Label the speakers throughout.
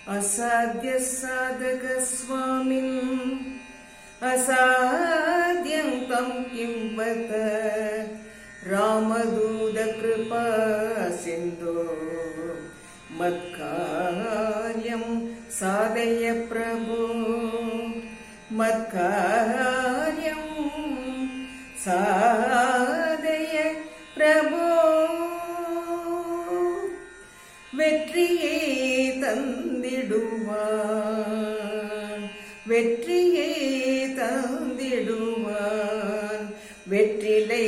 Speaker 1: அசாத்திய சாதக சுவாமின் அசாத்தியம் தம் கிம்பத ராமதூத கிருபா சிந்தோ மத்காரியம் சாதய பிரபு மத்காரியம் சாதய பிரபு வெற்றியை தந்திடுவான் வெற்றியை தந்திடுவான் வெற்றிலை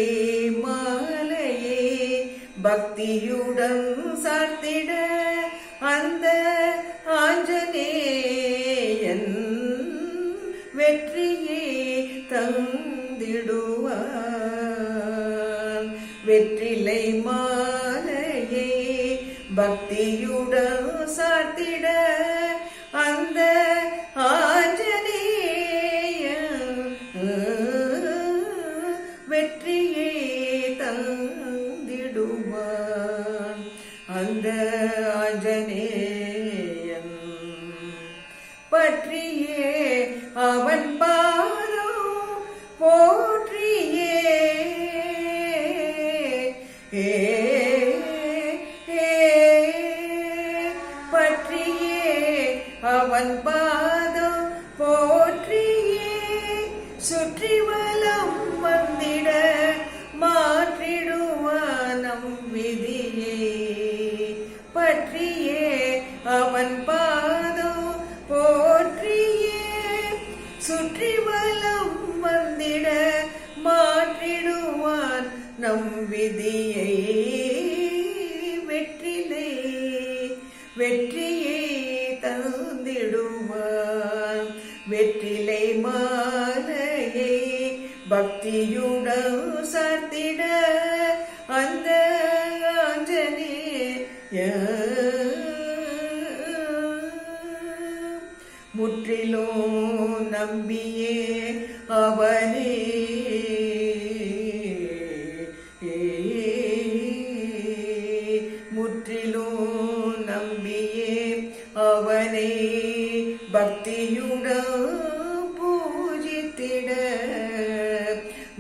Speaker 1: மாலையே பக்தியுடன் சாத்திட அந்த ஆஞ்சநேயன் வெற்றியை தந்திடுவான் வெற்றிலை மாலையே பக்தியுடன் சாத்திட அந்த ஆஞ்சநேயன் வெற்றியை தந்திடுவான் அந்த ஆஞ்சநேயன் பற்றியே அவன் பாதம் போற்றியே பற்றியே அவன் பாதம் போற்றியே சுற்றி வலம் வந்திட மாற்றிடுவான் நம் விதியை பற்றியே அவன் பாதம் போற்றியே சுற்றி வலம் வந்திட மாற்றிடுவான் நம் விதியை வெற்றிலை வெற்றியை தந்திடுவான் வெற்றிலை மாலையை பக்தியுடன் சாத்திட அந்த ஆஞ்சநேயன் முற்றிலும் நம்பியே அவனே முற்றிலும் நம்பியே அவனை பக்தியுடன் பூஜித்திட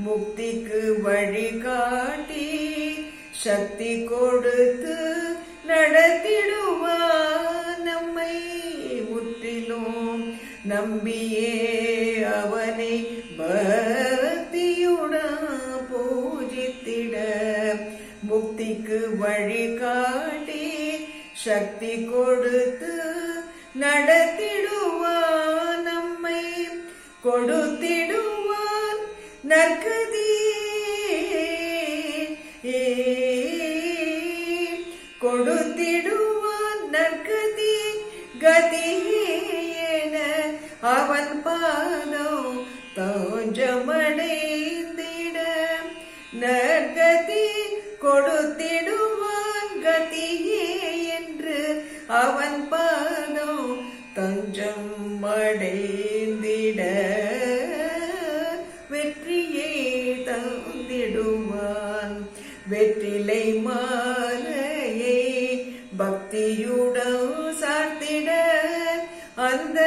Speaker 1: முக்திக்கு வழிகாட்டி சக்தி கொடுத்து நடத்திடுவான் நம்மை முற்றிலும் நம்பியே அவனை பக்தியுடன் பூஜித்திட முக்திக்கு வழிகாட்டி சக்தி கொடுத்து நடத்திடுவான் நம்மை கொடுத்திடுவான் நற்கதி கொடுத்திடுவான் நற்கதி கதியேன அவன் பாதம் தோஞ்சமடைந்திட நற்கதி கொடுத்திடுவான் கதியே என்று அவன் பாதம் தஞ்சம் அடைந்திட வெற்றியை தந்திடுவான் வெற்றிலை மாலையை பக்தியுடன் சாத்திட அந்த